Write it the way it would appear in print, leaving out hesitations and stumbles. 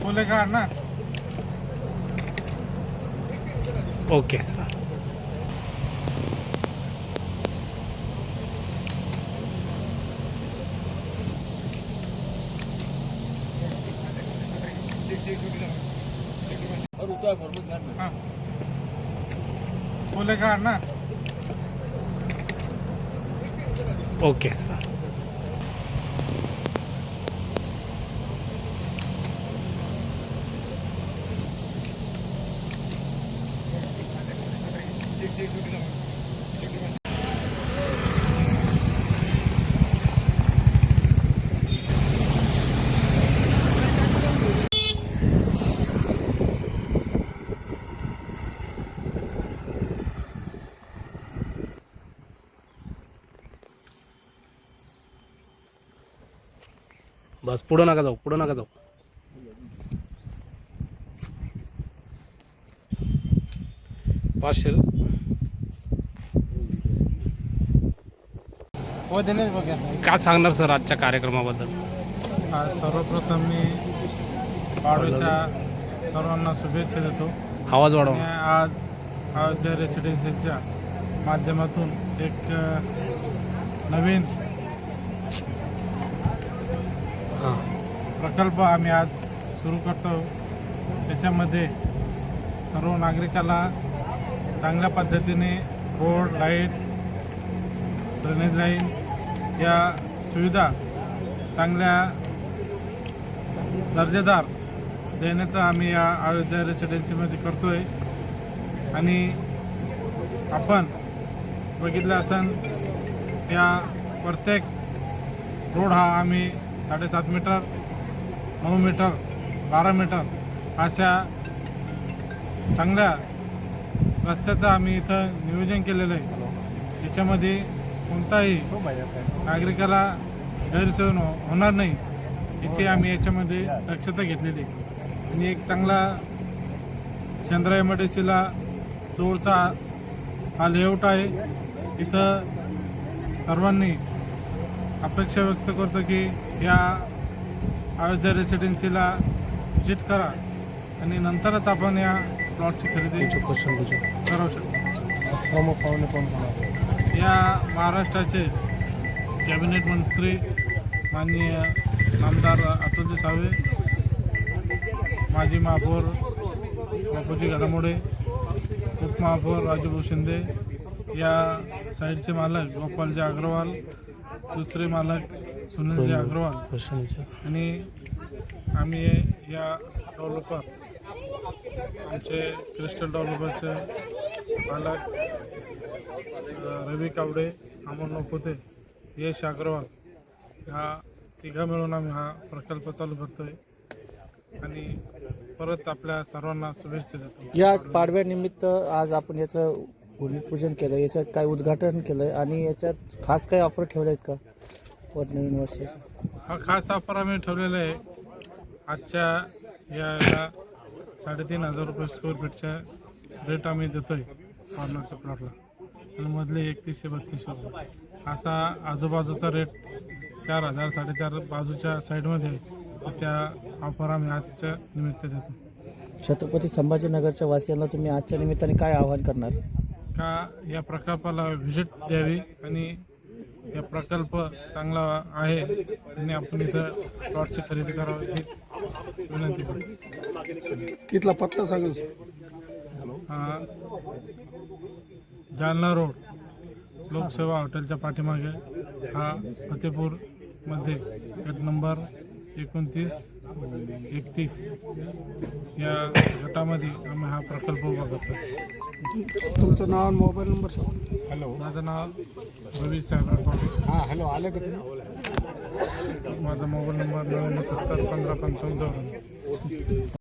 बोले का ना ओके सर. बोले का ना ओके सर. बस पुढं नका जाऊ, पुढं नका जाऊ. पाचशे. हो दिनेश बघा. काय सांगणार सर आजच्या कार्यक्रमाबद्दल? सर्वप्रथम मी पाडव्याच्या सर्वांना शुभेच्छा देतो. आवाज आणि वाढवा. आज अयोध्या रेसिडेन्सीच्या माध्यमातून एक नवीन हां. प्रकल्प आम्ही आज सुरू करतो. त्याच्यामध्ये सर्व नागरिकाला चांगल्या पद्धतीने रोड, लाईट, ड्रेनेज लाईन या सुविधा चांगल्या दर्जेदार देण्याचं आम्ही या अयोध्या रेसिडेन्सीमध्ये करतो आहे. आणि आपण बघितलं असन या प्रत्येक रोड हा आम्ही 7.5 मीटर, 9 मीटर, 12 मीटर अशा चांगल्या रस्त्याचं आम्ही इथं नियोजन केलेलं आहे. याच्यामध्ये कोणताही नागरिकाला गैरसोय होणार नाही याची आम्ही याच्यामध्ये दक्षता घेतलेली आहे. आणि एक चांगला चंद्रा MIDCला जवळचा हा लेआउट आहे. इथं सर्वांनी अपेक्षा व्यक्त करतो की या अयोध्या रेसिडेन्सीला व्हिजिट करा आणि नंतरच आपण या प्लॉटची खरेदी करू शकतो. प्रमुख पाहुणे कोण कोण? या महाराष्ट्राचे कॅबिनेट मंत्री माननीय नामदार अतुलजी सावे, माजी महापौर बापूजी घडामोडे, उपमहापौर राजूभाऊ शिंदे, या साईडचे मालक गोपालजी अग्रवाल, दुसरे मालक सुनीलजी अग्रवाल, आणि आम्ही या डेव्हलपर आमचे क्रिस्टल डेव्हलपरचे मालक रवी कावडे, अमोल नकोते, यश अग्रवाल, ह्या तिघा मिळून आम्ही हा प्रकल्प चालू करतो आहे. आणि परत आपल्या सर्वांना शुभेच्छा देतो. या पाडव्यानिमित्त आज आपण याचं भूमिपूजन केलं, याचं काय उद्घाटन केलं आहे आणि याच्यात खास काही ऑफर ठेवल्या आहेत का नवीन वर्षाचं? हा खास ऑफर आम्ही ठेवलेला आहे. आजच्या याला 3,500 रुपये स्क्वेअर फीटच्या रेट आम्ही देतो आहे कॉर्नरच्या प्लॉटला. आणि मधले 3100-3200 रुपये असा आजूबाजूचा रेट 4,000, 4,500 बाजूच्या साईडमध्ये आहे. त्या ऑफर आम्ही आजच्या निमित्त देतो. छत्रपती संभाजीनगरच्या वासियांना तुम्ही आजच्या निमित्ताने काय आवाहन करणार? का या प्रकल्पाला व्हिजिट द्यावी आणि या प्रकल्प चांगला आहे आणि आपण इथं प्लॉटची खरेदी करावी ही विनंती करतो. तिथला पत्ता सांगेल. जालना रोड लोकसेवा हॉटेलच्या पाठीमागे हा फतेपूरमध्ये गट नंबर 29-31 या गटामध्ये आम्ही हा प्रकल्प उभा करतो. तुमचं नाव आणि मोबाईल नंबर सांगा. हॅलो, माझं नाव रवी साहेबराव पाटील. हां हॅलो, आलं का तुम्ही? माझा मोबाईल नंबर 9970 15 55.